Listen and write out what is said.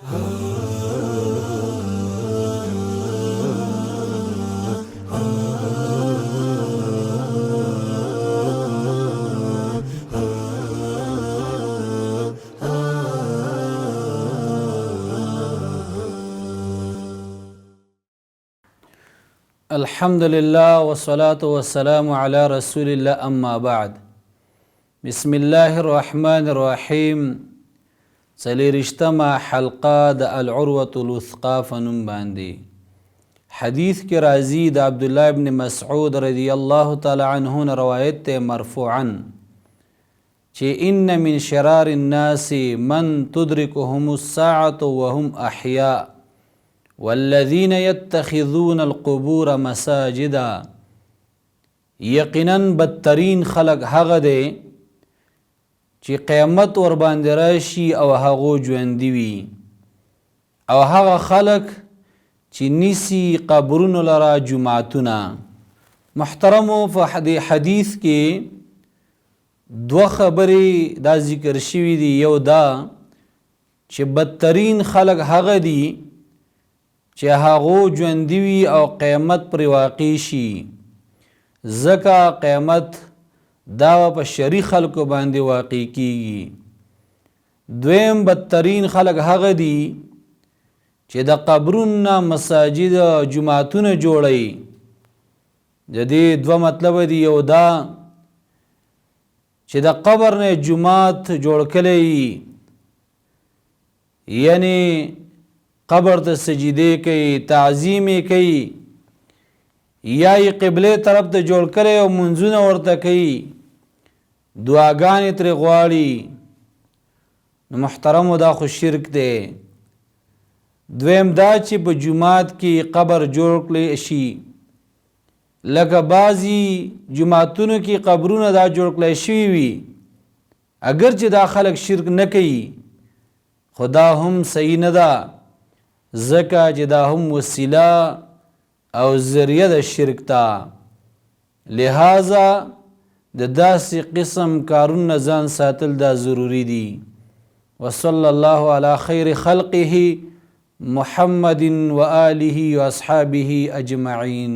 الحمد لله والصلاة والسلام على رسول الله أما بعد. بسم الله الرحمن الرحيم. څلېرشتمه حلقه د العروة الوثقا فنوم باندې حدیث کې راځي د عبدالله ابن مسعود رضی الله تعالی عنه روایت ته مرفوعا چې ان من شرار الناس من تدركهم الساعة وهم احیاء والذین یتخذون القبور مساجدا. یقینا بدترین خلق هغه دی چې قیامت ور باندې راشي او هغه ژوندي وي، او هغه خلق چې نیسي قبرونو لره جماعتونه. محترمو په حدیث کې دوه خبرې دا ذکر شوي دي. یو دا چې بدترین خلق هغه دي چې هغه ژوندي وي او قیامت پر واقع شي، ځکه قیامت دا په شری خلکو باندې واقع کیږي. دویم بدترین خلق هغه دي چې د قبرونو مساجد جماعتونه جوړي. د دې دوه مطلب دي. یو دا چې د قبر نه جماعت جوړ کړي، یعنی قبر ته سجدې کوي، تعظیم کوي، یا یې قبله طرف ته جوړ کړي او منځونه ورته کوي، دعاګانې ترې غواړي. نو محترمو دا خو شرک دی. دویم دا چې په جماعت کې قبر جوړ کړي شي، لکه بعضي جماعتونو کې قبرونه دا جوړ کړي شوي وي، اگر چې دا خلک شرک نه کوي، خدا هم صحیح نه ده، ځکه چې دا هم وسیله او ذریعه د شرک ته. لہذا د داسې قسم کارونه ځان ساتل دا ضروری دي. وصلی الله علی خیر خلقه محمد و آله و اصحابه اجمعین.